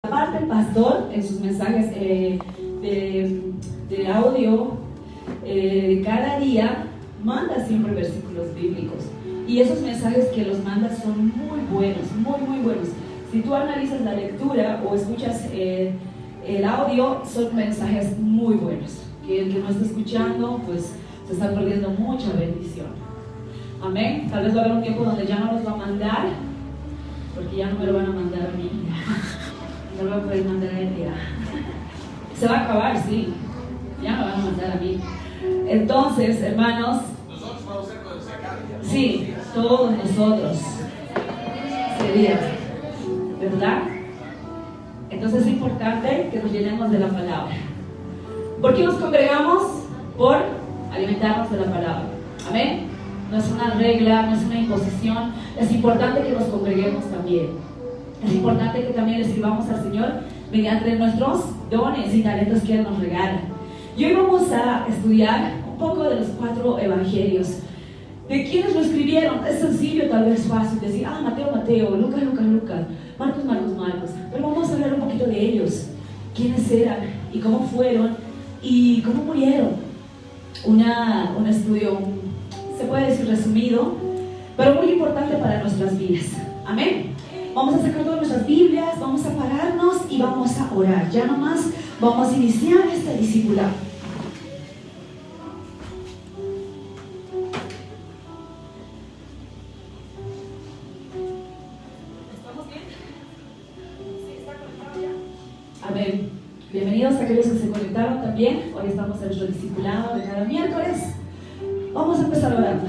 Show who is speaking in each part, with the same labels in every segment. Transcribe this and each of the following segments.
Speaker 1: Aparte, el pastor en sus mensajes de audio cada día manda siempre versículos bíblicos, y esos mensajes que los manda son muy buenos, muy buenos. Si tú analizas la lectura o escuchas el audio, son mensajes muy buenos, que el que no está escuchando pues se está perdiendo mucha bendición. Amén. Tal vez va a haber un tiempo donde ya no los va a mandar, porque ya no me lo van a mandar a mí. No lo voy a poder mandar a él ya. Se va a acabar, sí. Ya me van a mandar a mí. Entonces, hermanos,
Speaker 2: nosotros vamos a ser cuando se acabe.
Speaker 1: sí, todos nosotros sería, ¿verdad? Entonces es importante que nos llenemos de la palabra. ¿Por qué nos congregamos? Por alimentarnos de la palabra. Amén. No es una regla, no es una imposición. Es importante que nos congreguemos también. Es importante que también le sirvamos al Señor mediante nuestros dones y talentos que Él nos regala. Y hoy vamos a estudiar un poco de los 4 evangelios. ¿De quiénes lo escribieron? Es sencillo, tal vez fácil decir, Mateo, Mateo, Lucas, Lucas, Lucas, Marcos, Marcos, Marcos. Pero vamos a hablar un poquito de ellos. ¿Quiénes eran? ¿Y cómo fueron? ¿Y cómo murieron? Un estudio, se puede decir resumido, pero muy importante para nuestras vidas. Amén. Vamos a sacar todas nuestras Biblias, vamos a pararnos y vamos a orar. Ya nomás vamos a iniciar este discipulado. ¿Estamos bien? ¿Sí está conectado ya? Amén. Bienvenidos a aquellos que se conectaron también. Hoy estamos en nuestro discipulado de cada miércoles. Vamos a empezar orando.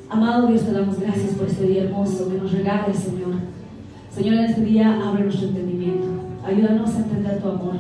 Speaker 1: Amado Dios, te damos gracias por este día hermoso que nos regalas, Señor. Señor, en este día abre nuestro entendimiento. Ayúdanos a entender tu amor.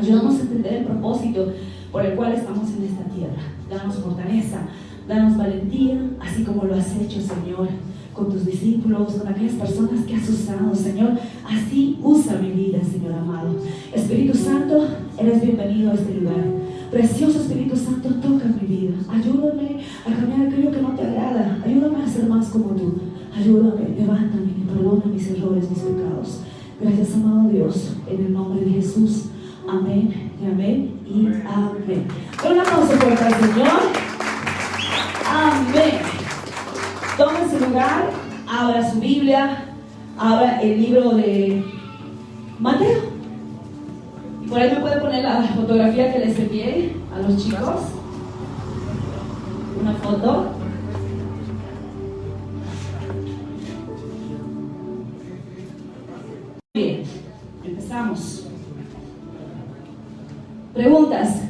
Speaker 1: Ayúdanos a entender el propósito por el cual estamos en esta tierra. Danos fortaleza, danos valentía, así como lo has hecho, Señor, con tus discípulos, con aquellas personas que has usado, Señor. Así usa mi vida, Señor amado. Espíritu Santo, eres bienvenido a este lugar. Precioso Espíritu Santo, toca mi vida. Ayúdame a cambiar aquello que no te agrada. Ayúdame a ser más como tú. Ayúdame, levántame y perdona mis errores, mis pecados. Gracias, amado Dios, en el nombre de Jesús. Amén y amén y amén. Un aplauso fuerte al Señor. Amén. Tome su lugar, abra su Biblia, abra el libro de Mateo. Y por ahí me puede poner la fotografía que les envié a los chicos. Una foto. Bien, empezamos. Preguntas.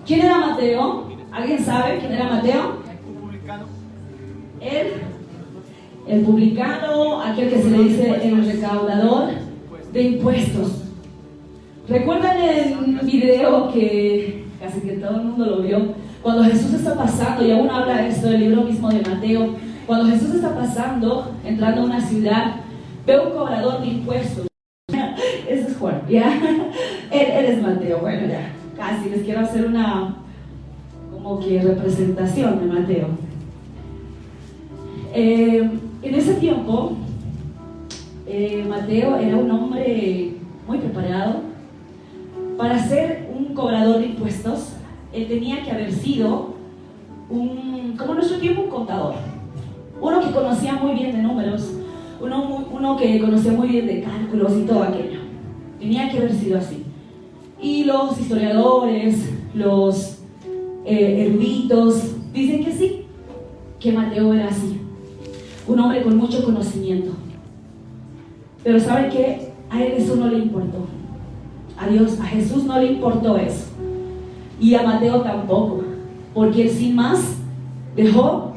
Speaker 1: ¿Quién era Mateo? ¿Alguien sabe quién era Mateo? El publicano, aquel que se le dice el recaudador de impuestos. ¿Recuerdan el video que casi que todo el mundo lo vio? Cuando Jesús está pasando, y aún habla esto del libro mismo de Mateo, cuando Jesús está pasando, entrando a una ciudad, ve un cobrador de impuestos. Ese es Juan, ¿ya? Él es Mateo. Bueno, ya, casi les quiero hacer una como que representación de Mateo. En ese tiempo, Mateo era un hombre muy preparado. Para ser un cobrador de impuestos, él tenía que haber sido como en nuestro tiempo, un contador. Uno que conocía muy bien de números, uno que conocía muy bien de cálculos y todo aquello. Tenía que haber sido así. Y los historiadores, los eruditos, dicen que sí, que Mateo era así. Un hombre con mucho conocimiento. Pero ¿saben qué? A él eso no le importó. A Dios, a Jesús no le importó eso. Y a Mateo tampoco. Porque él sin más dejó,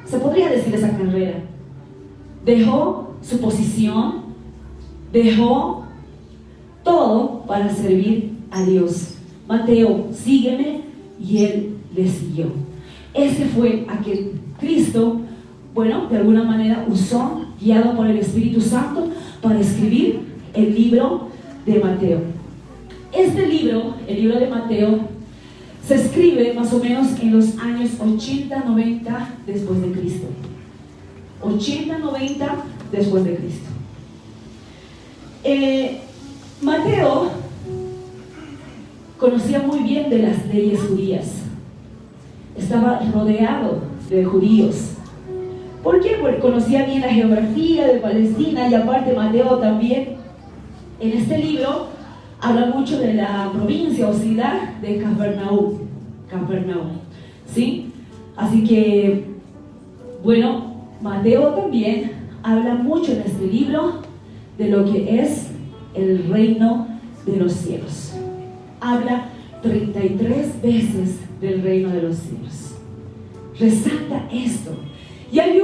Speaker 1: se podría decir, esa carrera. Dejó su posición, dejó todo para servir a Dios. Mateo, sígueme, y él le siguió. Ese fue aquel Cristo, bueno, de alguna manera usó, guiado por el Espíritu Santo, para escribir el libro de Mateo. Este libro, el libro de Mateo, se escribe más o menos en los años 80-90 después de Cristo. 80-90 después de Cristo. Mateo conocía muy bien de las leyes judías. Estaba rodeado de judíos. ¿Por qué? Porque conocía bien la geografía de Palestina, y aparte Mateo también en este libro habla mucho de la provincia o ciudad de Capernaum, ¿sí? Así que, bueno, Mateo también habla mucho en este libro de lo que es el reino de los cielos. Habla 33 veces del reino de los cielos. Resalta esto. Y hay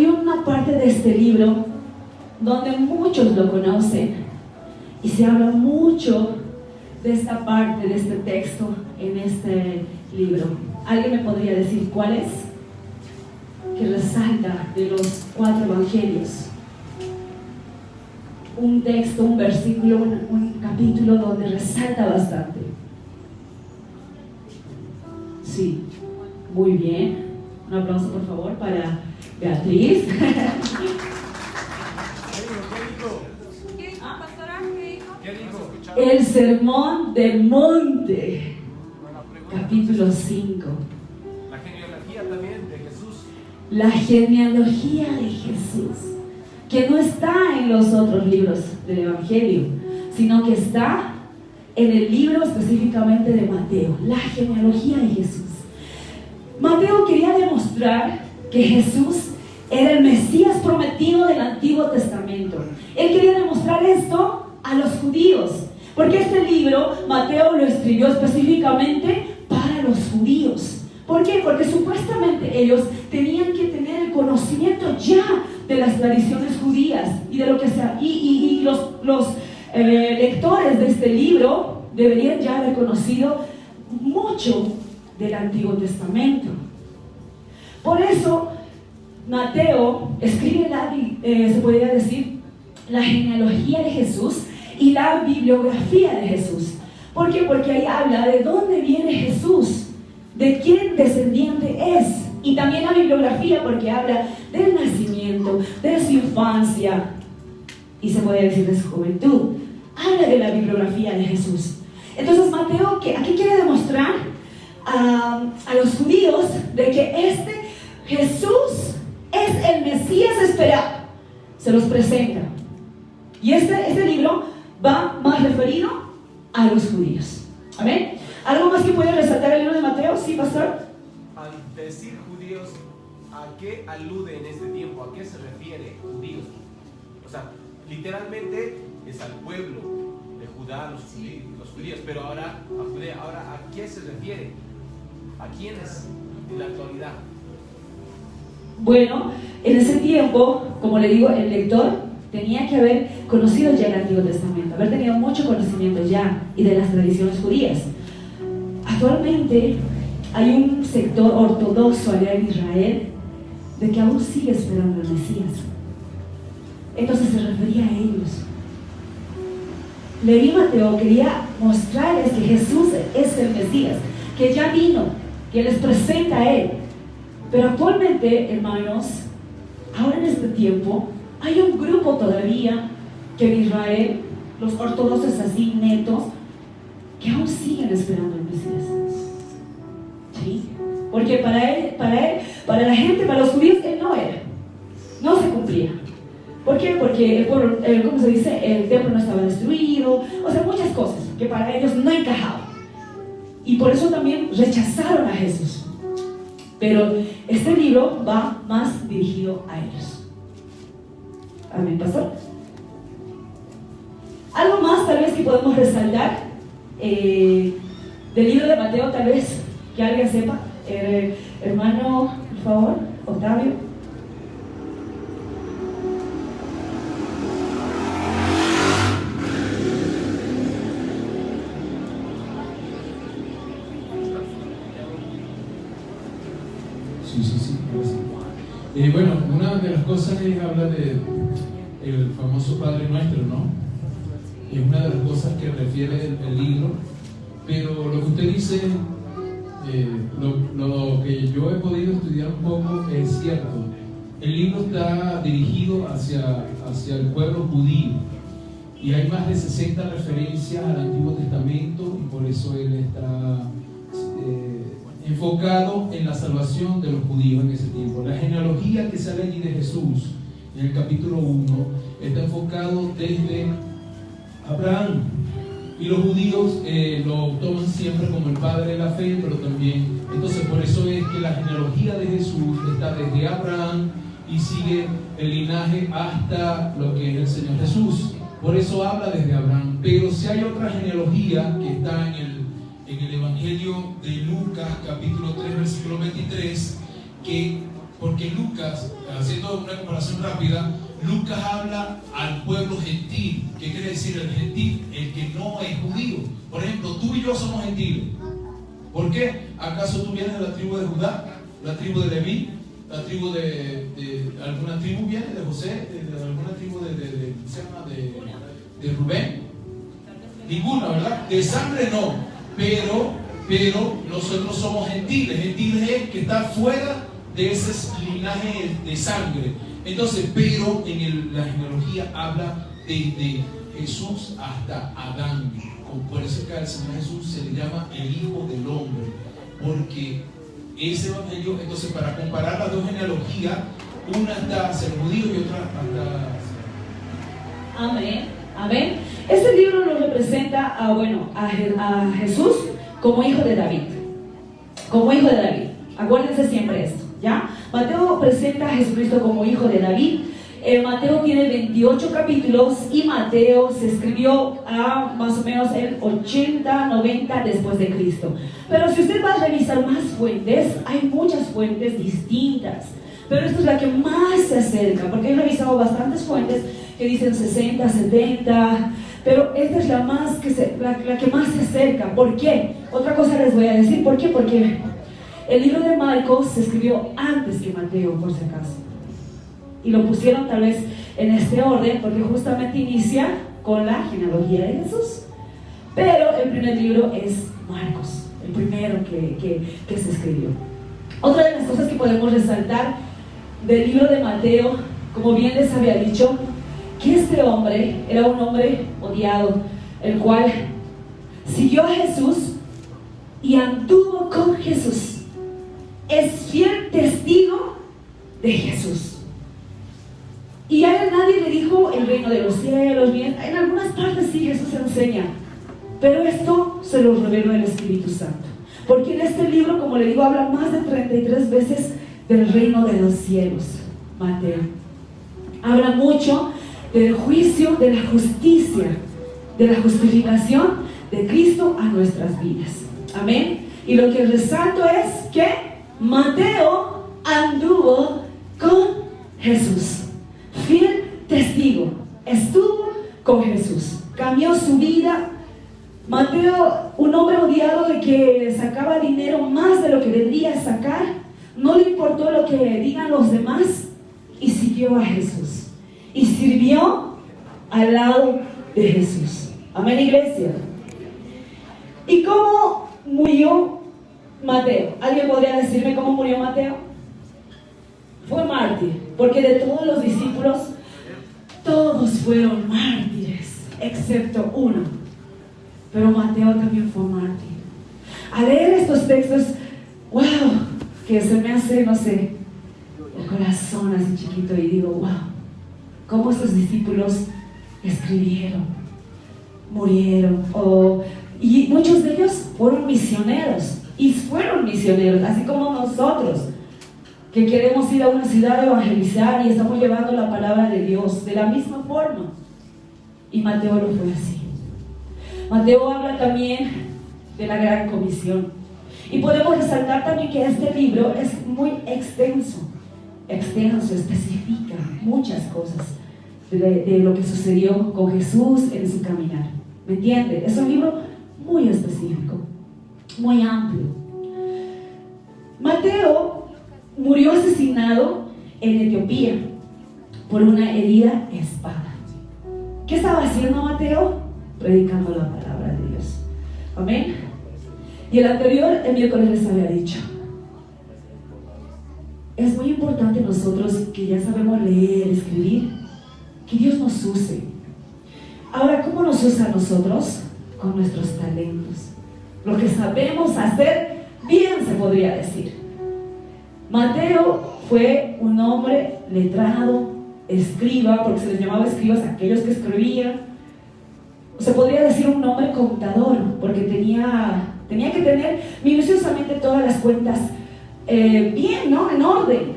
Speaker 1: una parte de este libro donde muchos lo conocen y se habla mucho de esta parte, de este texto en este libro. ¿Alguien me podría decir cuál es? Que resalta de los 4 evangelios. Un texto, un versículo, un capítulo donde resalta bastante. Sí, muy bien. Un aplauso por favor para Beatriz. El Sermón del Monte, capítulo 5.
Speaker 2: La genealogía también de Jesús.
Speaker 1: La genealogía de Jesús, que no está en los otros libros del Evangelio, sino que está en el libro específicamente de Mateo, la genealogía de Jesús. Mateo quería demostrar que Jesús era el Mesías prometido del Antiguo Testamento. Él quería demostrar esto a los judíos, porque este libro Mateo lo escribió específicamente para los judíos. ¿Por qué? Porque supuestamente ellos tenían que tener el conocimiento ya de las tradiciones judías y de lo que sea, y los lectores de este libro deberían ya haber conocido mucho del Antiguo Testamento. Por eso Mateo escribe se podría decir, la genealogía de Jesús y la bibliografía de Jesús. ¿Por qué? Porque ahí habla de dónde viene Jesús, de quién descendiente es, y también la bibliografía porque habla del nacimiento, de su infancia y se puede decir de su juventud. Habla de la bibliografía de Jesús. Entonces Mateo, aquí quiere demostrar a los judíos de que este Jesús es el Mesías esperado. Se los presenta. Y este libro va más referido a los judíos. ¿Amén? ¿Algo más que puede resaltar el libro de Mateo? ¿Sí, pastor?
Speaker 2: Al decir judíos, ¿a qué alude en este tiempo? ¿A qué se refiere judíos? O sea, literalmente es al pueblo de Judá, los judíos, pero ahora a Judea. Ahora, ¿a qué se refiere? ¿A quiénes en la actualidad?
Speaker 1: Bueno, en ese tiempo, como le digo, el lector tenía que haber conocido ya el Antiguo Testamento, haber tenido mucho conocimiento ya y de las tradiciones judías. Actualmente hay un sector ortodoxo allá en Israel de que aún sigue esperando al Mesías. Entonces se refería a ellos. Leví Mateo quería mostrarles que Jesús es el Mesías, que ya vino, que les presenta a Él. Pero actualmente, hermanos, ahora en este tiempo, hay un grupo todavía que en Israel, los ortodoxos así netos, que aún siguen esperando al Mesías. ¿Sí? Porque para la gente, para los judíos, Él no era. No se cumplía. ¿Por qué? Porque el pueblo, ¿cómo se dice? El templo no estaba destruido. O sea, muchas cosas que para ellos no encajaban. Y por eso también rechazaron a Jesús. Pero este libro va más dirigido a ellos. Amén, pastor. Algo más tal vez que podemos resaltar del libro de Mateo, tal vez que alguien sepa. Hermano, por favor, Octavio.
Speaker 3: Sí. Bueno, una de las cosas es hablar del famoso Padre Nuestro, ¿no? Es una de las cosas que refiere el libro, pero lo que usted dice, lo que yo he podido estudiar un poco es cierto. el libro está dirigido hacia el pueblo judío y hay más de 60 referencias al Antiguo Testamento y por eso él está enfocado en la salvación de los judíos en ese tiempo. La genealogía que sale allí de Jesús en el capítulo 1 está enfocado desde Abraham y los judíos lo toman siempre como el padre de la fe, pero también, entonces por eso es que la genealogía de Jesús está desde Abraham y sigue el linaje hasta lo que es el Señor Jesús. Por eso habla desde Abraham. Pero si hay otra genealogía que está en el Evangelio de Lucas, capítulo 3, versículo 23, porque Lucas, haciendo una comparación rápida, Lucas habla al pueblo gentil. ¿Qué quiere decir el gentil? El que no es judío. Por ejemplo, tú y yo somos gentiles. ¿Por qué? ¿Acaso tú vienes de la tribu de Judá? ¿La tribu de Leví? ¿La tribu de alguna tribu viene de José? ¿De alguna tribu de Rubén? Ninguna, ¿verdad? De sangre no, pero nosotros somos gentiles. Gentiles es que está fuera de ese linaje de sangre. Entonces, pero en la genealogía habla desde Jesús hasta Adán. Por eso que al Señor Jesús se le llama el Hijo del Hombre, porque ese evangelio, entonces para comparar las dos genealogías, una está hacia el judío y otra hasta...
Speaker 1: Amén, amén. Este libro nos representa a Jesús como hijo de David. Como hijo de David. Acuérdense siempre esto, ¿ya? Mateo presenta a Jesucristo como hijo de David. Mateo tiene 28 capítulos y Mateo se escribió a más o menos el 80, 90 después de Cristo. Pero si usted va a revisar más fuentes, hay muchas fuentes distintas. Pero esta es la que más se acerca, porque he revisado bastantes fuentes que dicen 60, 70, pero esta es la que más se acerca. ¿Por qué? Otra cosa les voy a decir. ¿Por qué? Porque el libro de Marcos se escribió antes que Mateo, por si acaso. Y lo pusieron tal vez en este orden, porque justamente inicia con la genealogía de Jesús. Pero el primer libro es Marcos, el primero que se escribió. Otra de las cosas que podemos resaltar del libro de Mateo, como bien les había dicho, que este hombre era un hombre odiado, el cual siguió a Jesús y anduvo con Jesús. Es fiel testigo de Jesús. Y a él nadie le dijo el reino de los cielos. Bien, en algunas partes sí Jesús enseña, pero esto se lo reveló el Espíritu Santo. Porque en este libro, como le digo, habla más de 33 veces del reino de los cielos, Mateo. Habla mucho del juicio, de la justicia, de la justificación de Cristo a nuestras vidas. Amén. Y lo que resalto es que Mateo anduvo con Jesús. Fiel testigo, estuvo con Jesús, cambió su vida. Mateo, un hombre odiado de que sacaba dinero más de lo que debía sacar, no le importó lo que digan los demás y siguió a Jesús y sirvió al lado de Jesús. Amén, iglesia. ¿Y cómo murió Mateo? ¿Alguien podría decirme cómo murió Mateo? Fue mártir, porque de todos los discípulos, todos fueron mártires, excepto uno. Pero Mateo también fue mártir. Al leer estos textos, wow, que se me hace, no sé, el corazón así chiquito y digo, wow, cómo estos discípulos escribieron, murieron, y muchos de ellos fueron misioneros, así como nosotros, que queremos ir a una ciudad a evangelizar y estamos llevando la palabra de Dios de la misma forma. Y Mateo lo fue así. Mateo habla también de la gran comisión. Y podemos resaltar también que este libro es muy extenso, especifica muchas cosas de lo que sucedió con Jesús en su caminar. ¿Me entiende? Es un libro muy específico, muy amplio. Mateo murió asesinado en Etiopía por una herida espada. ¿Qué estaba haciendo Mateo? Predicando la palabra de Dios. Amén. Y el miércoles les había dicho, es muy importante nosotros que ya sabemos leer, escribir, que Dios nos use. Ahora, ¿cómo nos usa a nosotros? Con nuestros talentos. Lo que sabemos hacer bien, se podría decir. Mateo fue un hombre letrado, escriba, porque se les llamaba escribas a aquellos que escribían. Se podría decir un hombre contador, porque tenía que tener minuciosamente todas las cuentas bien, ¿no? En orden.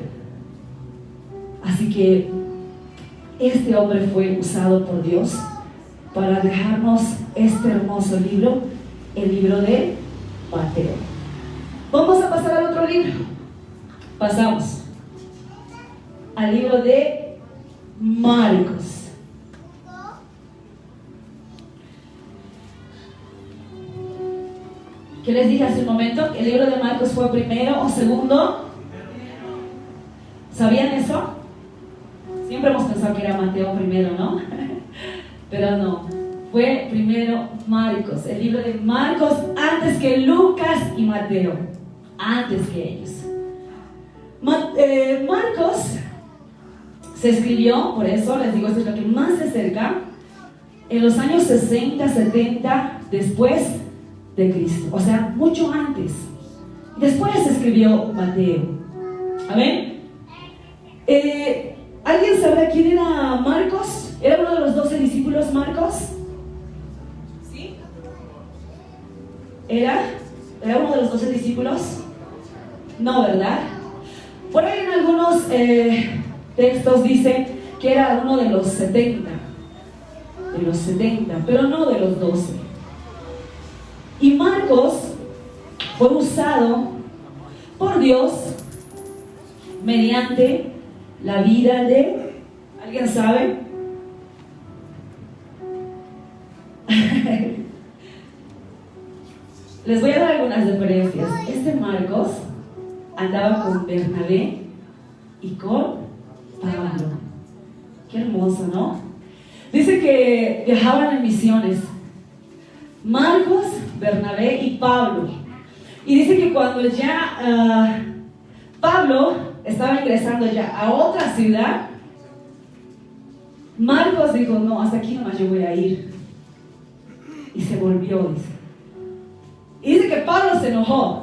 Speaker 1: Así que este hombre fue usado por Dios para dejarnos este hermoso libro, el libro de Mateo. Vamos a pasar al otro libro. Pasamos al libro de Marcos. ¿Qué les dije hace un momento? ¿El libro de Marcos fue primero o segundo? ¿Sabían eso? Siempre hemos pensado que era Mateo primero, ¿no? Pero no, fue primero Marcos, el libro de Marcos, antes que Lucas y Mateo, antes que ellos. Marcos se escribió, por eso les digo, esto es lo que más se acerca, en los años 60, 70 después de Cristo, o sea, mucho antes. Después se escribió Mateo. ¿Amén? ¿Alguien sabe quién era Marcos? ¿Era uno de los 12 discípulos Marcos? ¿Sí? ¿Era uno de los 12 discípulos? No, ¿verdad? Por ahí en algunos textos dice que era uno de los 70, pero no de los 12. Y Marcos fue usado por Dios mediante la vida de... ¿Alguien sabe? Les voy a dar algunas referencias. Este Marcos andaba con Bernabé y con Pablo. Qué hermoso, ¿no? Dice que viajaban en misiones. Marcos, Bernabé y Pablo. Y dice que cuando ya Pablo estaba ingresando ya a otra ciudad, Marcos dijo, no, hasta aquí nomás yo voy a ir. Y se volvió, dice. Y dice que Pablo se enojó.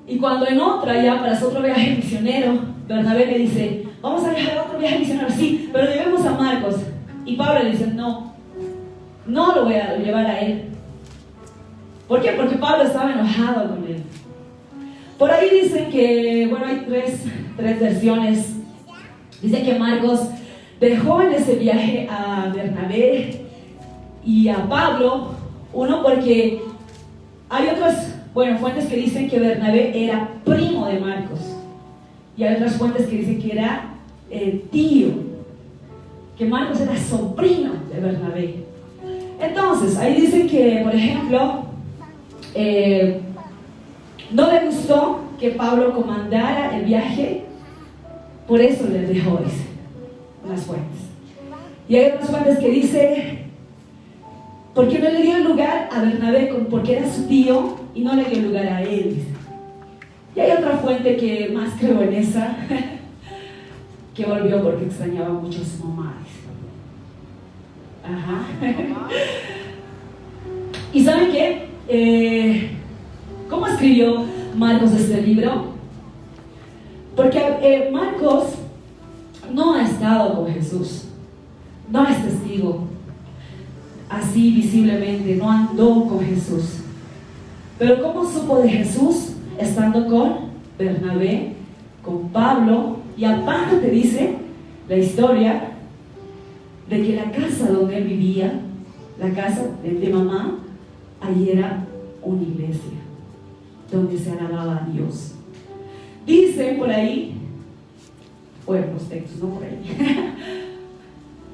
Speaker 1: Y cuando en otra, ya para su otro viaje misionero, Bernabé le dice, vamos a viajar a otro viaje misionero, sí, pero llevemos a Marcos. Y Pablo le dice, no lo voy a llevar a él. ¿Por qué? Porque Pablo estaba enojado con él. Por ahí dicen que, bueno, hay tres versiones. Dicen que Marcos dejó en ese viaje a Bernabé y a Pablo, uno porque hay otras, fuentes que dicen que Bernabé era primo de Marcos, y hay otras fuentes que dicen que era tío, que Marcos era sobrino de Bernabé. Entonces, ahí dicen que, por ejemplo, no le gustó que Pablo comandara el viaje, por eso le dejó, dice, unas fuentes. Y hay otras fuentes que dicen, ¿por qué no le dio el lugar a Bernabé? Porque era su tío y no le dio el lugar a él, dice. Y hay otra fuente que más creo en esa, que volvió porque extrañaba mucho a su mamá, dice. Ajá. ¿Y saben qué? ¿Cómo escribió Marcos este libro? Porque Marcos no ha estado con Jesús, no es testigo así visiblemente, no andó con Jesús. Pero ¿cómo supo de Jesús? Estando con Bernabé, con Pablo, y aparte dice la historia de que la casa donde él vivía, la casa de mamá, allí era una iglesia donde se alababa a Dios. Dicen por ahí, los textos, no por ahí,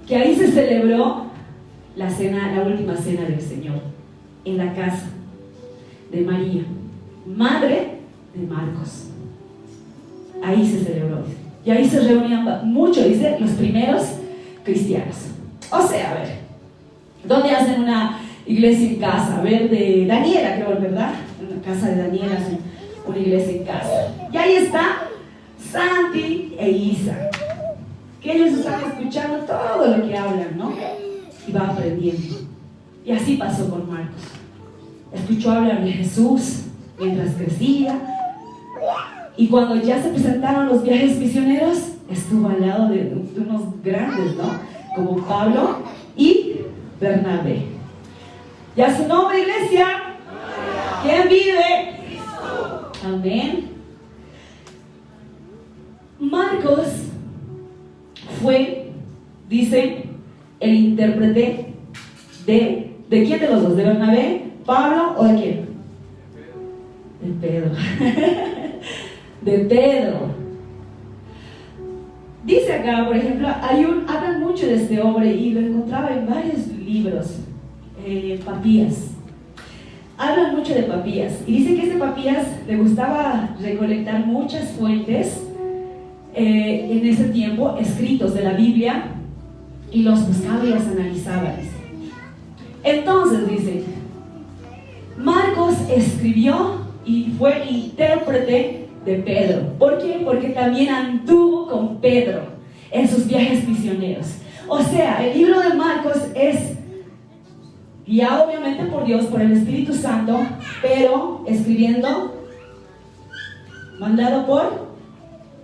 Speaker 1: que ahí se celebró la última cena del Señor, en la casa de María, madre de Marcos. Ahí se celebró, dice. Y ahí se reunían mucho, dice, los primeros cristianos. O sea, a ver, ¿dónde hacen una iglesia en casa? A ver, de Daniela, creo, ¿verdad? casa de Daniel, hacen una iglesia en casa. Y ahí está Santi e Isa, que ellos están escuchando todo lo que hablan, ¿no? Y va aprendiendo. Y así pasó con Marcos. Escuchó hablar de Jesús mientras crecía. Y cuando ya se presentaron los viajes misioneros, estuvo al lado de unos grandes, ¿no? Como Pablo y Bernabé. ¿Ya su nombre, iglesia? ¿Quién vive? Amén. Marcos fue, dice, el intérprete ¿de quién de los dos? ¿De Bernabé, Pablo o de quién? De Pedro. De Pedro. Dice acá, por ejemplo, hablan mucho de este hombre y lo encontraba en varios libros. Papías. Hablan mucho de Papías y dice que este Papías le gustaba recolectar muchas fuentes en ese tiempo, escritos de la Biblia, y los buscaba y los analizaba. Entonces dice, Marcos escribió y fue intérprete de Pedro. ¿Por qué? Porque también anduvo con Pedro en sus viajes misioneros. O sea, el libro de Marcos es guiado obviamente por Dios, por el Espíritu Santo, pero mandado por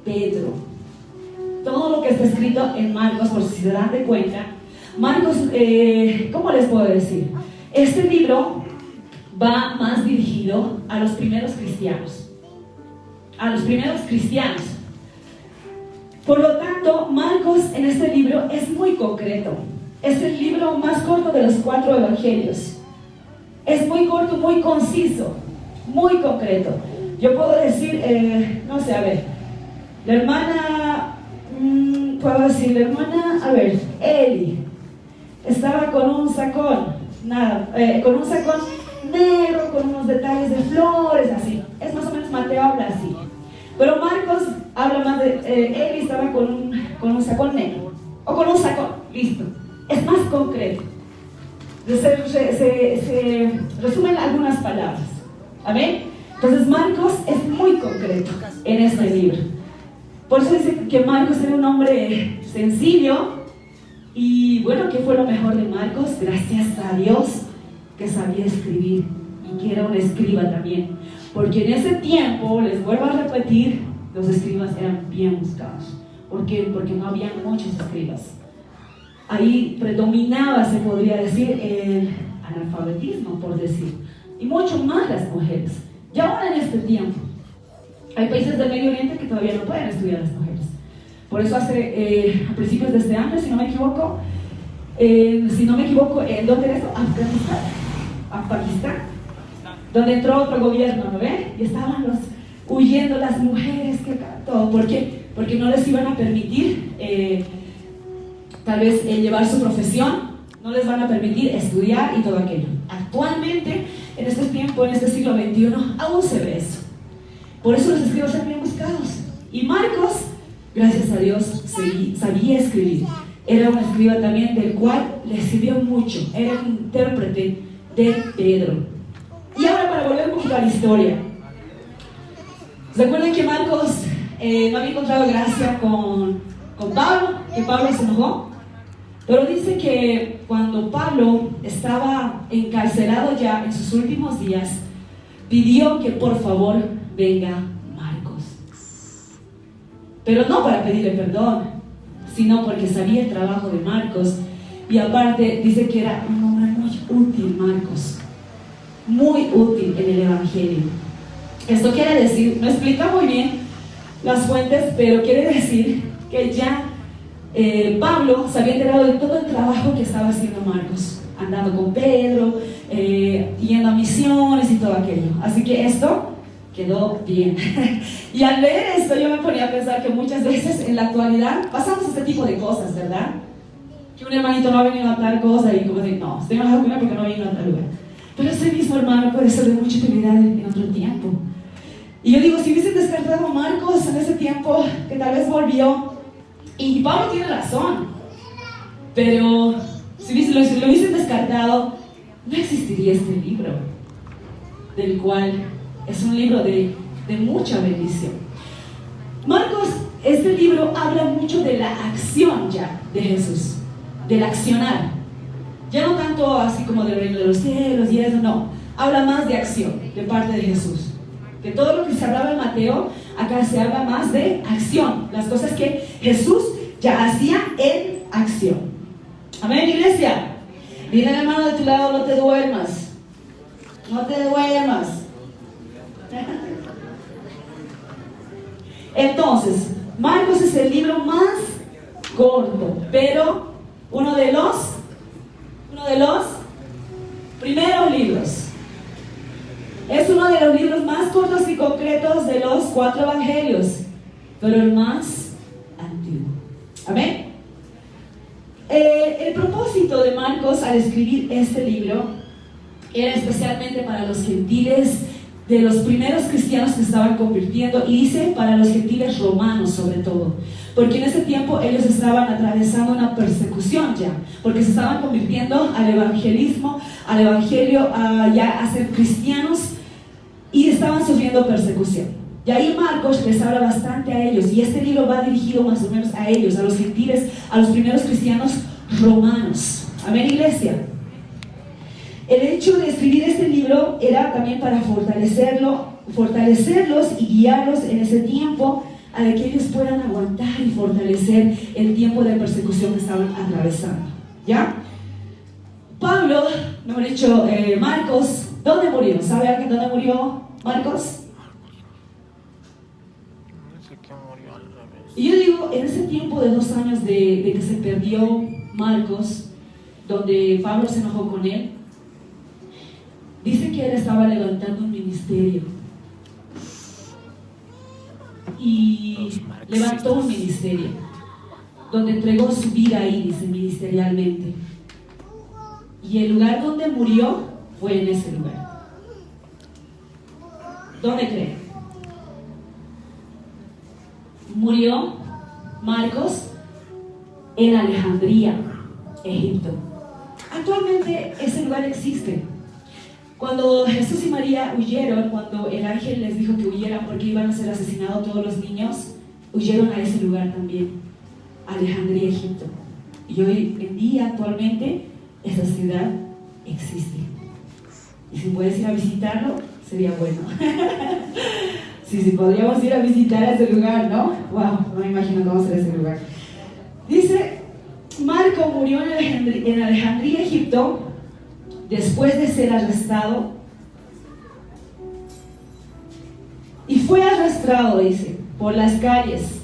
Speaker 1: Pedro. Todo lo que está escrito en Marcos, por si se dan de cuenta, Marcos, ¿cómo les puedo decir? Este libro va más dirigido a los primeros cristianos. A los primeros cristianos. Por lo tanto, Marcos en este libro es muy concreto. Es el libro más corto de los 4 evangelios. Es muy corto, muy conciso, muy concreto. Yo puedo decir, no sé, a ver, la hermana, Eli, estaba con un sacón, con un sacón negro, con unos detalles de flores, así. Es más o menos, Mateo habla así. Pero Marcos habla más de, Eli estaba con un sacón negro, o con un sacón, listo. Es más concreto. Se resumen algunas palabras. ¿Amén? Entonces Marcos es muy concreto en este libro. Por eso dice que Marcos era un hombre sencillo. Y bueno, ¿qué fue lo mejor de Marcos? Gracias a Dios que sabía escribir y que era un escriba también. Porque en ese tiempo, les vuelvo a repetir, los escribas eran bien buscados. ¿Por qué? Porque no había muchos escribas. Ahí predominaba, se podría decir, el analfabetismo, por decir, y mucho más las mujeres. Y ahora en este tiempo hay países del Medio Oriente que todavía no pueden estudiar las mujeres. Por eso a principios de este año, si no me equivoco, ¿en dónde era esto? Afganistán, donde entró otro gobierno, ¿no ve? Y estaban huyendo las mujeres, todo. ¿Por qué? Porque no les iban a permitir tal vez llevar su profesión, no les van a permitir estudiar y todo aquello. Actualmente, en este tiempo, en este siglo XXI, aún se ve eso. Por eso los escribas eran bien buscados. Y Marcos, gracias a Dios, sabía escribir. Era un escriba también, del cual le sirvió mucho. Era un intérprete de Pedro. Y ahora, para volver un poquito a la historia, ¿recuerdan que Marcos no había encontrado gracia con Pablo? Que Pablo se enojó. Pero dice que cuando Pablo estaba encarcelado ya en sus últimos días, pidió que por favor venga Marcos. Pero no para pedirle perdón, sino porque sabía el trabajo de Marcos. Y aparte dice que era un hombre muy útil, Marcos. Muy útil en el Evangelio. Esto quiere decir, no explica muy bien las fuentes, pero quiere decir que ya Pablo se había enterado de todo el trabajo que estaba haciendo Marcos, andando con Pedro, yendo a misiones y todo aquello. Así que esto quedó bien. Y al leer esto yo me ponía a pensar que muchas veces en la actualidad pasamos este tipo de cosas, ¿verdad? Que un hermanito no ha venido a tal cosa y como decir, no, estoy enojado con él porque no vino a tal lugar. Pero ese mismo hermano puede ser de mucha utilidad en otro tiempo. Y yo digo, si hubiesen descartado a Marcos en ese tiempo, que tal vez volvió, y Pablo tiene razón, pero si lo hubiesen descartado, no existiría este libro, del cual es un libro de mucha bendición. Marcos, este libro habla mucho de la acción ya de Jesús, del accionar. Ya no tanto así como del reino de los cielos y eso, no. Habla más de acción de parte de Jesús. De todo lo que se hablaba en Mateo, acá se habla más de acción. Las cosas que Jesús ya hacía en acción. Amén, iglesia. Dile al hermano de tu lado, no te duermas. No te duermas. Entonces, Marcos es el libro más corto, pero uno de los primeros libros. Es uno de los libros más cortos y concretos de los 4 evangelios, pero el más antiguo. Amén. El propósito de Marcos al escribir este libro era especialmente para los gentiles, de los primeros cristianos que se estaban convirtiendo, y dice para los gentiles romanos sobre todo, porque en ese tiempo ellos estaban atravesando una persecución ya, porque se estaban convirtiendo al evangelismo, al evangelio, ya a ser cristianos, y estaban sufriendo persecución. Y ahí Marcos les habla bastante a ellos, y este libro va dirigido más o menos a ellos, a los gentiles, a los primeros cristianos romanos. Amén, iglesia. El hecho de escribir este libro era también para fortalecerlos y guiarlos en ese tiempo, a que ellos puedan aguantar y fortalecer el tiempo de persecución que estaban atravesando. ¿Ya? Pablo, mejor dicho, Marcos, ¿dónde murió? ¿Sabe alguien dónde murió Marcos? Y yo digo, en ese tiempo de 2 años de que se perdió Marcos, donde Pablo se enojó con él, dice que él estaba levantando un ministerio. Y levantó un ministerio, donde entregó su vida ahí, dice, ministerialmente. Y el lugar donde murió fue en ese lugar. ¿Dónde creen? Murió Marcos en Alejandría, Egipto. Actualmente ese lugar existe. Cuando Jesús y María huyeron, cuando el ángel les dijo que huyeran porque iban a ser asesinados todos los niños, huyeron a ese lugar también, Alejandría, Egipto. Y hoy en día, actualmente, esa ciudad existe. Y si puedes ir a visitarlo, sería bueno. Sí, podríamos ir a visitar ese lugar, ¿no? Wow, no me imagino cómo será ese lugar. Dice, Marco murió en Alejandría, Egipto, después de ser arrestado, y fue arrastrado, dice, por las calles,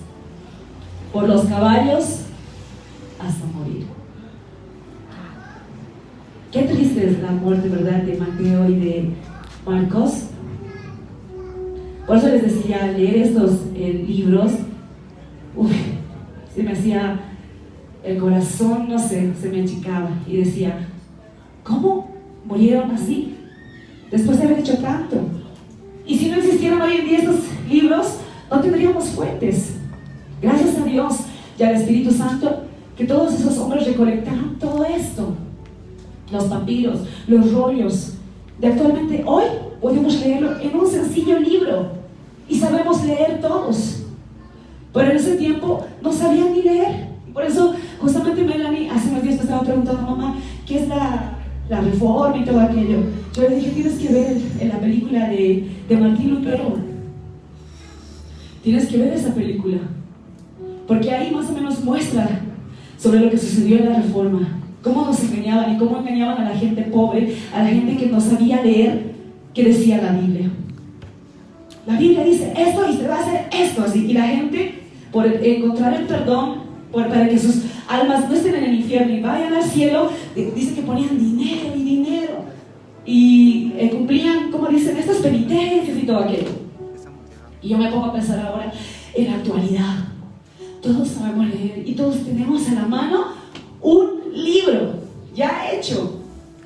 Speaker 1: por los caballos, hasta morir. Qué triste es la muerte, ¿verdad?, de Mateo y de Marcos. Por eso les decía, leer estos libros, se me hacía el corazón, no sé, se me achicaba y decía, ¿cómo murieron así? Después de haber hecho tanto. Y si no existieran hoy en día estos libros, no tendríamos fuentes. Gracias a Dios y al Espíritu Santo, que todos esos hombres recolectaron todo esto. Los papiros, los rollos. De actualmente, hoy podemos leerlo en un sencillo libro. Y sabemos leer todos. Pero en ese tiempo no sabían ni leer. Por eso, justamente Melanie, hace unos días me estaba preguntando, mamá, ¿qué es la reforma y todo aquello? Yo le dije, tienes que ver en la película de Martín Lutero. Tienes que ver esa película. Porque ahí más o menos muestra sobre lo que sucedió en la reforma. Cómo nos engañaban y cómo engañaban a la gente pobre, a la gente que no sabía leer, que decía la Biblia. La Biblia dice esto y se va a hacer esto así. Y la gente, por encontrar el perdón, para que sus almas no estén en el infierno y vayan al cielo, dice que ponían dinero y dinero. Y cumplían, como dicen, estas penitencias y todo aquello. Y yo me pongo a pensar ahora en la actualidad. Todos sabemos leer y todos tenemos a la mano un libro ya hecho,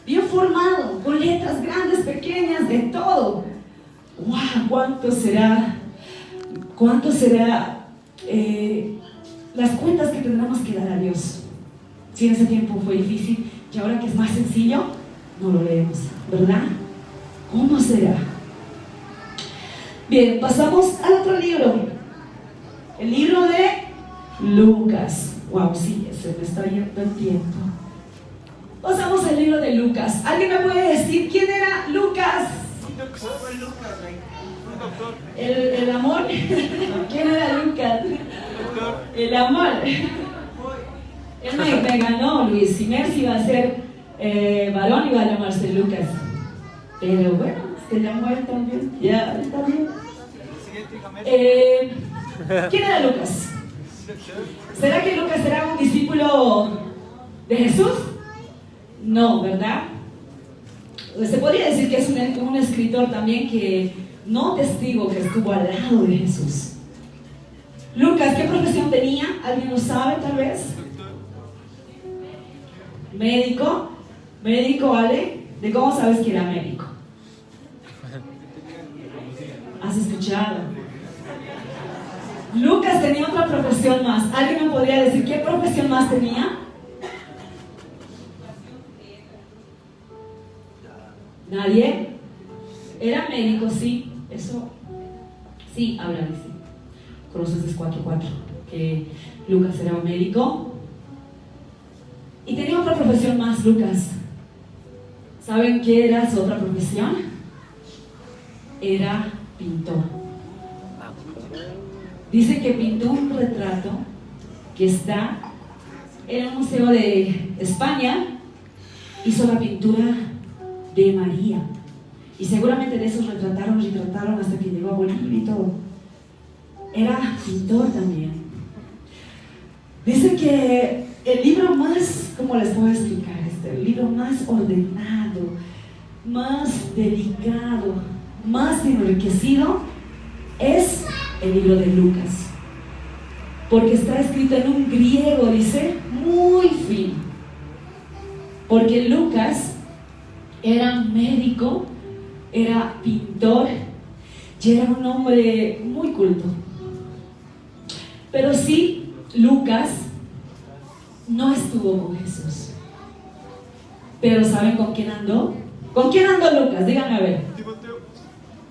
Speaker 1: bien formado, con letras grandes, pequeñas, de todo. ¡Wow! ¿Cuánto será las cuentas que tendremos que dar a Dios? Si en ese tiempo fue difícil y ahora que es más sencillo, no lo leemos, ¿verdad? ¿Cómo será? Bien, pasamos al otro libro. El libro de Lucas. Wow, sí, se me está yendo el tiempo. Pasamos al libro de Lucas. ¿Alguien me puede decir quién era Lucas? El amor. ¿Quién era Lucas? El amor. Él me ganó, Luis. Si Mercy iba a ser varón, iba a llamarse Lucas. Pero bueno, se llamó él también. Ya, está bien. ¿Quién era Lucas? ¿Será que Lucas era un discípulo de Jesús? No, ¿verdad? Se podría decir que es un escritor también que no testigo que estuvo al lado de Jesús. Lucas, ¿qué profesión tenía? ¿Alguien lo sabe tal vez? Médico. Médico, Ale. ¿De cómo sabes que era médico? ¿Has escuchado? Lucas tenía otra profesión más. ¿Alguien me podría decir qué profesión más tenía? ¿Nadie? Era médico, sí. Eso, sí, habla de sí. Colosenses 4:4, que Lucas era un médico. Y tenía otra profesión más, Lucas. ¿Saben qué era su otra profesión? Era pintor. Dice que pintó un retrato que está en el Museo de España. Hizo la pintura de María. Y seguramente de esos retrataron hasta que llegó a Bolivia y todo. Era pintor también. Dice que el libro más, ¿cómo les puedo explicar esto? El libro más ordenado, más delicado, más enriquecido es el libro de Lucas. Porque está escrito en un griego, dice, muy fino. Porque Lucas era médico, era pintor y era un hombre muy culto. Pero sí, Lucas no estuvo con Jesús. Pero ¿saben con quién andó? ¿Con quién andó Lucas? Díganme a ver.
Speaker 2: Timoteo.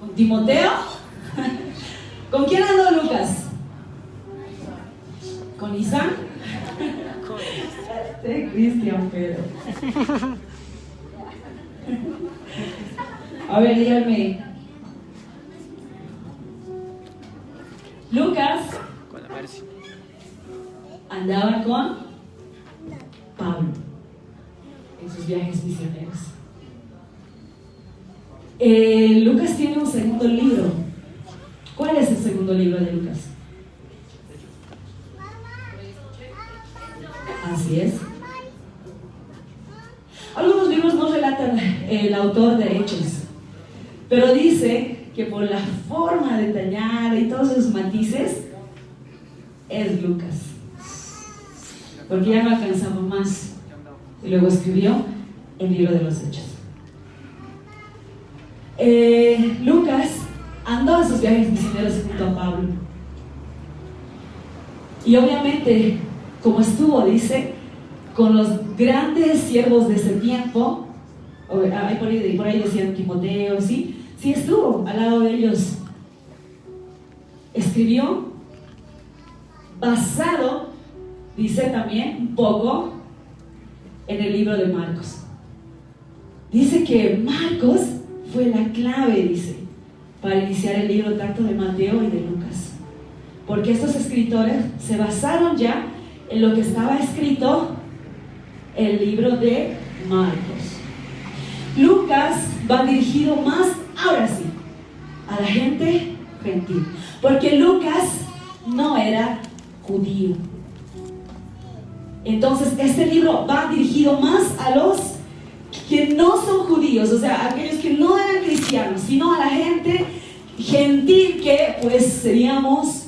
Speaker 1: ¿Con Timoteo? ¿Con quién andó Lucas? ¿Con Isaac? Cristian Pedro. A ver, díganme. Lucas andaba con Pablo en sus viajes misioneros. Lucas tiene un segundo libro. ¿Cuál es el segundo libro de Lucas? Así es. Algunos libros no relatan el autor de Hechos, pero dice que por la forma detallada y todos esos matices es Lucas, porque ya no alcanzaba más y luego escribió el libro de los Hechos. Lucas andó en sus viajes misioneros junto a Pablo y obviamente, como estuvo, dice, con los grandes siervos de ese tiempo, por ahí decían Timoteo, sí estuvo al lado de ellos. Escribió basado, dice también un poco, en el libro de Marcos. Dice que Marcos fue la clave, dice, para iniciar el libro tanto de Mateo y de Lucas, porque estos escritores se basaron ya en lo que estaba escrito el libro de Marcos. Lucas va dirigido más, ahora sí, a la gente gentil, porque Lucas no era judío. Entonces este libro va dirigido más a los que no son judíos, o sea, aquellos que no eran cristianos, sino a la gente gentil, que pues seríamos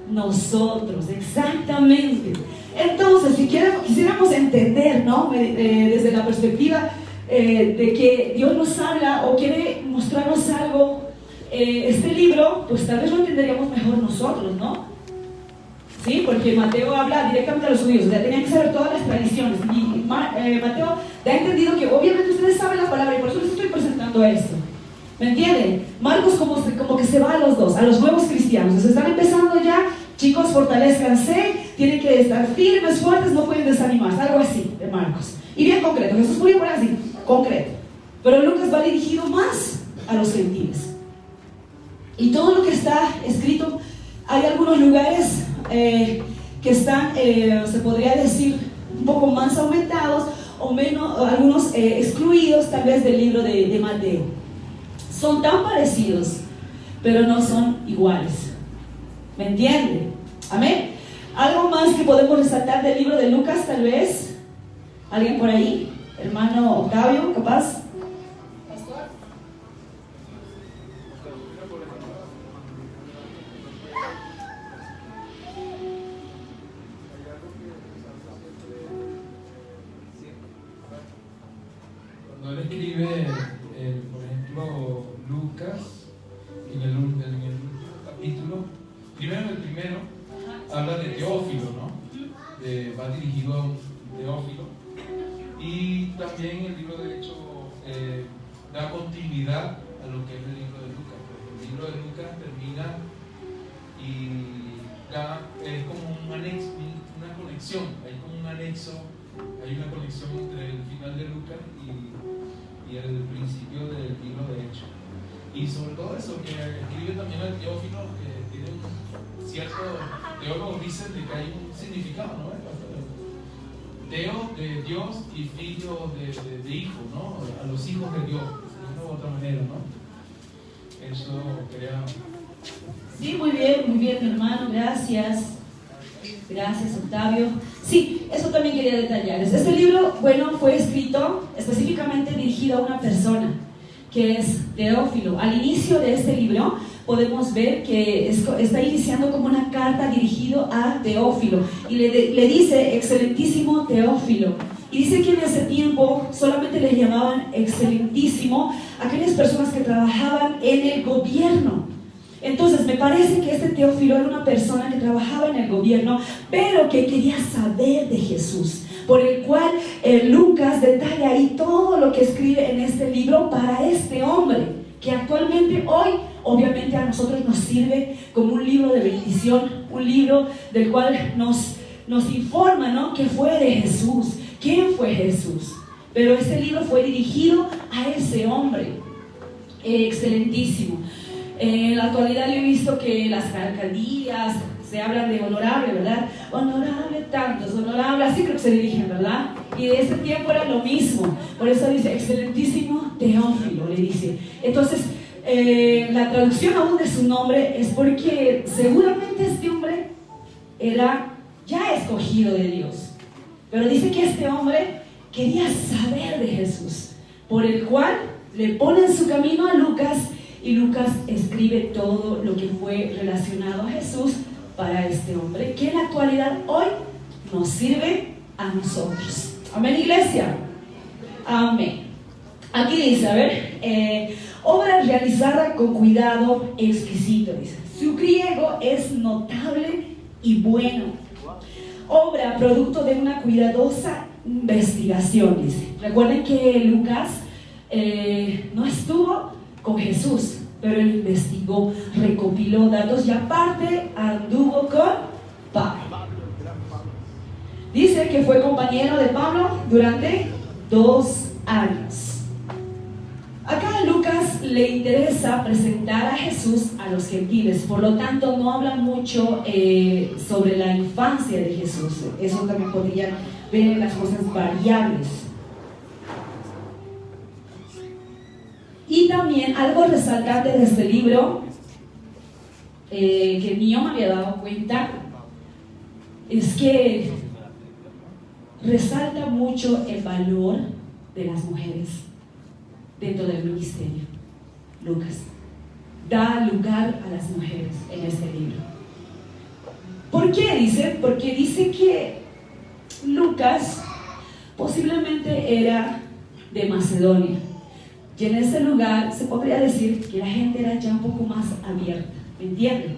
Speaker 1: nosotros, exactamente. Entonces, si quisiéramos entender, ¿no? Desde la perspectiva de que Dios nos habla o quiere mostrarnos algo, este libro, pues tal vez lo entenderíamos mejor nosotros, ¿no? Sí, porque Mateo habla directamente a los judíos, o sea, tenían que saber todas las tradiciones. Y Mateo da entendido que obviamente ustedes saben la palabra y por eso les estoy presentando esto. ¿Me entienden? Marcos como que se va a los dos, a los nuevos cristianos. Entonces están empezando ya, chicos, fortalezcanse, tienen que estar firmes, fuertes, no pueden desanimarse, algo así de Marcos. Y bien concreto, Jesús muy bueno así, concreto. Pero Lucas va dirigido más a los gentiles. Y todo lo que está escrito, hay algunos lugares que están, se podría decir, un poco más aumentados o menos, o algunos excluidos tal vez del libro de Mateo. Son tan parecidos, pero no son iguales. ¿Me entiende? Amén. ¿Algo más que podemos resaltar del libro de Lucas tal vez? ¿Alguien por ahí? Hermano Octavio, capaz.
Speaker 3: Cuando él escribe, por ejemplo, Lucas, en el capítulo, primero en el primero, habla de Teófilo, ¿no? Va dirigido a Teófilo. Y también el libro de Hechos da continuidad a lo que es el libro de Lucas. El libro de Lucas termina y es como un anexo, una conexión, hay como un anexo, hay una conexión entre el final de Lucas y el principio del libro de Hechos. Y sobre todo eso, que escribe también el Teófilo, que tiene un cierto, teólogos dicen de que hay un significado, ¿no? Teo de Dios y filho de hijo, ¿no? A los hijos de Dios, de una u otra manera, ¿no? Eso quería...
Speaker 1: Sí, muy bien, mi hermano, gracias. Gracias, Octavio. Sí, eso también quería detallarles. Este libro, bueno, fue escrito específicamente dirigido a una persona, que es Teófilo. Al inicio de este libro podemos ver que está iniciando como una carta dirigida a Teófilo y le dice excelentísimo Teófilo. Y dice que en ese tiempo solamente les llamaban excelentísimo a aquellas personas que trabajaban en el gobierno. Entonces me parece que este Teófilo era una persona que trabajaba en el gobierno, pero que quería saber de Jesús, por el cual Lucas detalla ahí todo lo que escribe en este libro para este hombre, que actualmente hoy obviamente a nosotros nos sirve como un libro de bendición, un libro del cual nos informa, ¿no?, que fue de Jesús, quién fue Jesús. Pero este libro fue dirigido a ese hombre, excelentísimo. En la actualidad yo he visto que las alcaldías se hablan de honorable, ¿verdad? Honorable tantos, honorable, así creo que se dirigen, ¿verdad? Y de ese tiempo era lo mismo. Por eso dice, excelentísimo Teófilo, le dice. Entonces, la traducción aún de su nombre es porque seguramente este hombre era ya escogido de Dios. Pero dice que este hombre quería saber de Jesús, por el cual le pone en su camino a Lucas. Y Lucas escribe todo lo que fue relacionado a Jesús para este hombre, que en la actualidad hoy nos sirve a nosotros. Amén, iglesia. Amén. Aquí dice, a ver, obra realizada con cuidado exquisito, dice. Su griego es notable y bueno. Obra producto de una cuidadosa investigación, dice. Recuerden que Lucas no estuvo con Jesús, pero él investigó, recopiló datos y aparte anduvo con Pablo. Dice que fue compañero de Pablo durante 2 años. Acá a Lucas le interesa presentar a Jesús a los gentiles, por lo tanto no habla mucho sobre la infancia de Jesús. Eso también podrían ver en las cosas variables. Y también algo resaltante de este libro, que ni yo me había dado cuenta, es que resalta mucho el valor de las mujeres dentro del ministerio. Lucas da lugar a las mujeres en este libro. ¿Por qué dice? Porque dice que Lucas posiblemente era de Macedonia. Y en ese lugar se podría decir que la gente era ya un poco más abierta, ¿me entienden?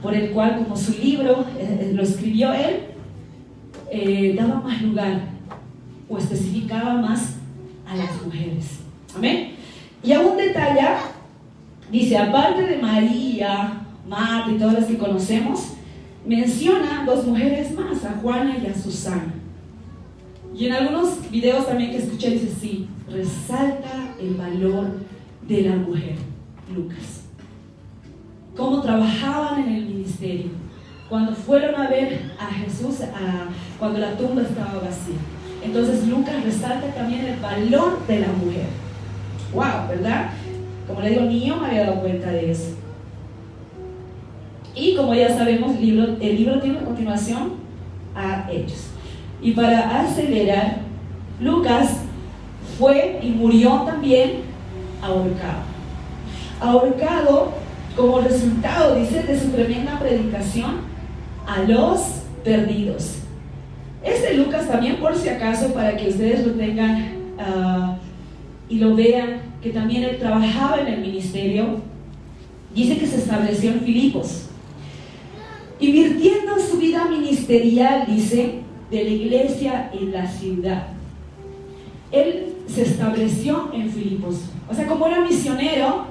Speaker 1: Por el cual, como su libro lo escribió él, daba más lugar o especificaba más a las mujeres. Amén. Y aún detalla Dice, aparte de María, Marta y todas las que conocemos, menciona dos mujeres más, a Juana y a Susana. Y en algunos videos también que escuché dice, sí, resalta el valor de la mujer, Lucas. Cómo trabajaban en el ministerio. Cuando fueron a ver a Jesús, cuando la tumba estaba vacía. Entonces Lucas resalta también el valor de la mujer. ¡Wow! ¿Verdad? Como le digo, ni yo me había dado cuenta de eso. Y como ya sabemos, el libro tiene una continuación a Hechos. Y para acelerar, Lucas fue y murió también ahorcado. Ahorcado como resultado, dice, de su tremenda predicación a los perdidos. Lucas también, por si acaso, para que ustedes lo tengan y lo vean, que también él trabajaba en el ministerio, dice que se estableció en Filipos, invirtiendo su vida ministerial, dice, de la iglesia en la ciudad. Él se estableció en Filipos, o sea, como era misionero,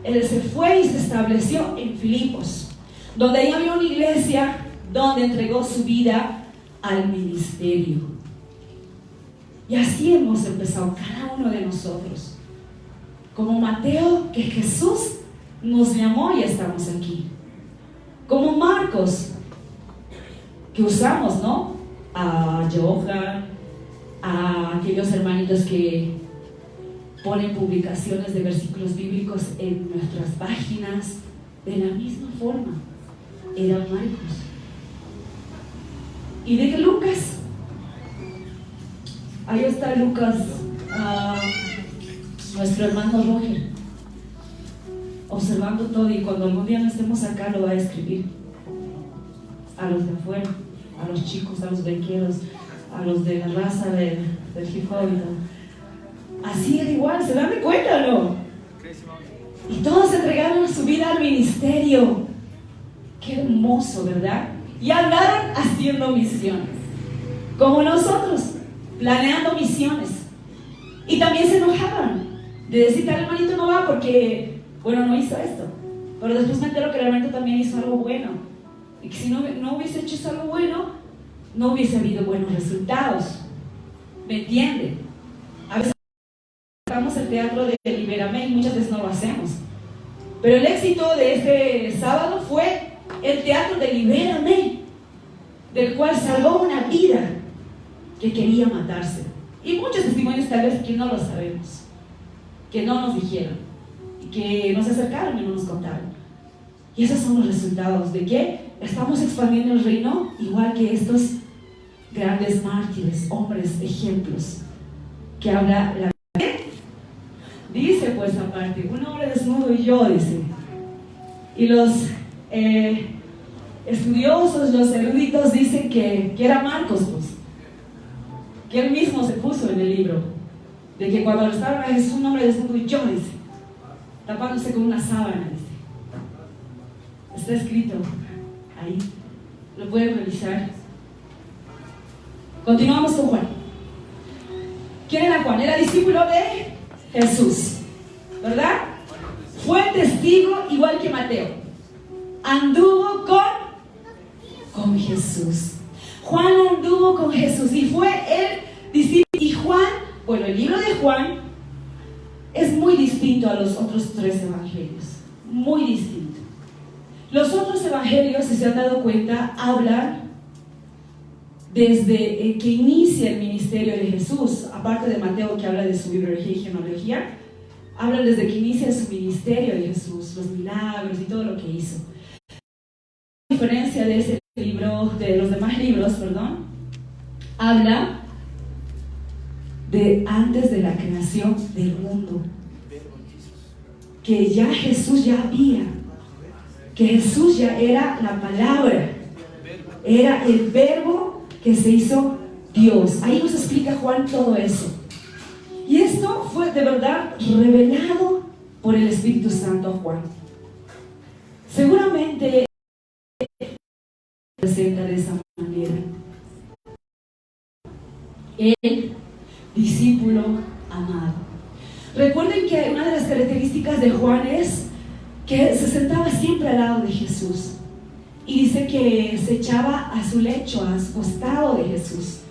Speaker 1: él se fue y se estableció en Filipos, donde ahí había una iglesia donde entregó su vida al ministerio. Y así hemos empezado cada uno de nosotros, como Mateo, que Jesús nos llamó y estamos aquí, como Marcos, que usamos, ¿no? A Johan, a aquellos hermanitos que ponen publicaciones de versículos bíblicos en nuestras páginas. De la misma forma era Marcos. Y de Lucas, ahí está Lucas, nuestro hermano Roger, observando todo, y cuando algún día no estemos acá lo va a escribir a los de afuera, a los chicos, a los banqueros, a los de la raza del hip hop. Así era igual, ¿se dan de cuenta o no? Y todos entregaron su vida al ministerio. Qué hermoso, ¿verdad? Y hablaron haciendo misiones, como nosotros, planeando misiones. Y también se enojaban de decir, tal hermanito no va porque, bueno, no hizo esto. Pero después me entero que el hermanito también hizo algo bueno. Y que si no hubiese hecho algo bueno, no hubiese habido buenos resultados. ¿Me entienden? A veces hacemos el teatro de Libérame y muchas veces no lo hacemos. Pero el éxito de este sábado fue el teatro de Libérame, del cual salvó una vida que quería matarse. Y muchos testimonios tal vez que no lo sabemos, que no nos dijeron, y que nos acercaron y no nos contaron. Y esos son los resultados de que estamos expandiendo el reino, igual que estos grandes mártires, hombres, ejemplos, que habla la Biblia. Dice pues aparte, un hombre desnudo y yo, dice. Y los estudiosos, los eruditos dicen que era Marcos, pues, que él mismo se puso en el libro, de que cuando arrestaron a Jesús, un hombre desnudo y yo, dice, tapándose con una sábana, dice. Está escrito ahí, lo pueden revisar. Continuamos con Juan. ¿Quién era Juan? Era discípulo de Jesús, ¿verdad? Fue testigo igual que Mateo. Anduvo con Jesús. Juan anduvo con Jesús y fue el discípulo. Y Juan, bueno, el libro de Juan es muy distinto a los otros 3 evangelios. Muy distinto. Los otros evangelios, si se han dado cuenta, hablan desde que inicia el ministerio de Jesús, aparte de Mateo, que habla de su bibliología y genealogía, hablan desde que inicia su ministerio de Jesús, los milagros y todo lo que hizo. A diferencia de ese libro, de los demás libros, habla de antes de la creación del mundo, que ya Jesús ya había, que Jesús ya era la palabra, era el verbo que se hizo Dios. Ahí nos explica Juan todo eso. Y esto fue de verdad revelado por el Espíritu Santo a Juan. Seguramente presenta de esa manera. El discípulo amado. Recuerden que una de las características de Juan es que se sentaba siempre al lado de Jesús. Y dice que se echaba a su lecho, a su costado de Jesús.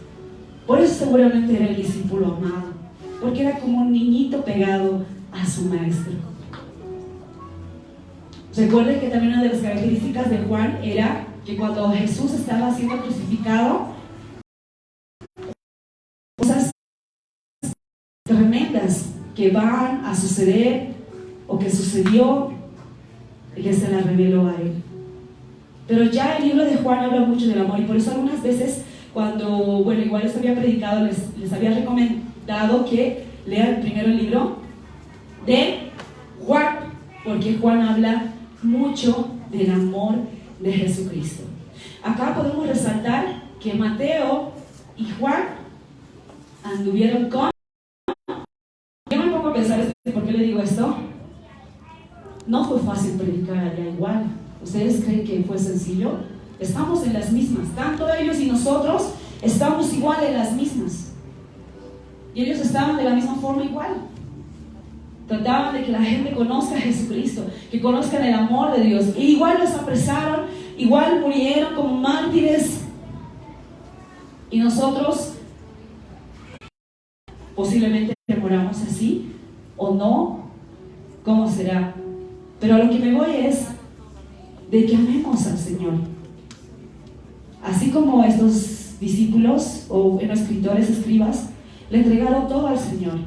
Speaker 1: Por eso seguramente era el discípulo amado, porque era como un niñito pegado a su maestro. Recuerden que también una de las características de Juan era que cuando Jesús estaba siendo crucificado, cosas tremendas que van a suceder o que sucedió, que se las reveló a él. Pero ya el libro de Juan habla mucho del amor, y por eso algunas veces cuando, bueno, igual les había predicado, les había recomendado que lean primero el libro de Juan, porque Juan habla mucho del amor de Jesucristo. Acá podemos resaltar que Mateo y Juan anduvieron con... Yo me pongo a pensar, ¿por qué le digo esto? No fue fácil predicar allá igual. ¿Ustedes creen que fue sencillo? Estamos en las mismas, tanto ellos y nosotros estamos igual en las mismas. Y ellos estaban de la misma forma igual. Trataban de que la gente conozca a Jesucristo, que conozcan el amor de Dios. Y igual los apresaron, igual murieron como mártires. Y nosotros posiblemente moramos así, o no, ¿cómo será? Pero a lo que me voy es de que amemos al Señor. Así como estos discípulos o escritores, escribas, le entregaron todo al Señor.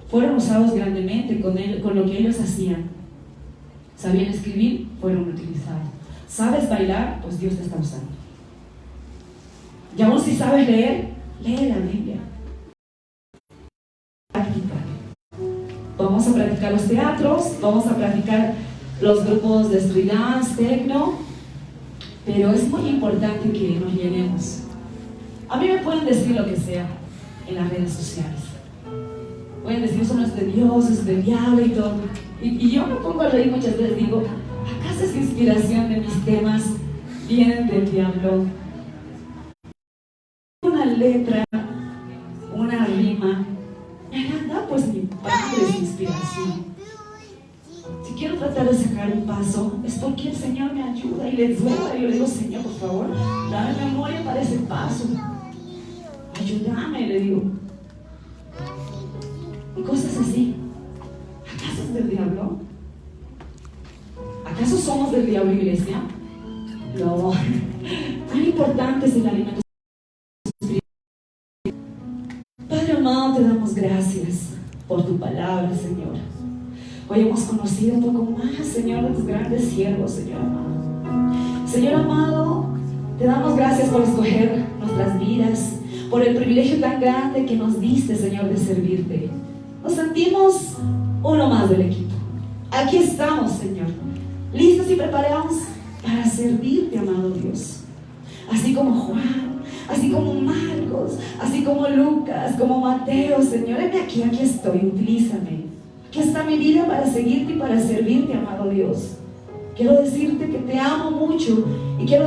Speaker 1: Fueron usados grandemente con lo que ellos hacían. Sabían escribir, fueron utilizados. ¿Sabes bailar? Pues Dios te está usando. Y aún si sabes leer, lee la Biblia. Práctica. Vamos a practicar los teatros, vamos a practicar los grupos de street dance, techno, pero es muy importante que nos llenemos. A mí me pueden decir lo que sea en las redes sociales. Pueden decir, eso no es de Dios, es del diablo y todo. Y yo me pongo a reír muchas veces, digo, ¿acaso esa inspiración de mis temas vienen del diablo? Una letra, una rima, nada, pues mi padre es inspiración. Si quiero tratar de sacar un paso, es porque el Señor me ayuda y le duele. Y yo le digo, Señor, por favor, dame memoria para ese paso. Ayúdame, le digo. Y cosas así. ¿Acaso es del diablo? ¿Acaso somos del diablo, iglesia? No. Tan importante es el alimento espiritual. Padre amado, te damos gracias por tu palabra, Señor. Hoy hemos conocido un poco más, Señor, de tus grandes siervos, Señor amado. Señor amado, te damos gracias por escoger nuestras vidas, por el privilegio tan grande que nos diste, Señor, de servirte. Nos sentimos uno más del equipo. Aquí estamos, Señor, listos y preparados para servirte, amado Dios. Así como Juan, así como Marcos, así como Lucas, como Mateo, Señor, heme aquí estoy, utilízame. Aquí está mi vida para seguirte y para servirte, amado Dios. Quiero decirte que te amo mucho y quiero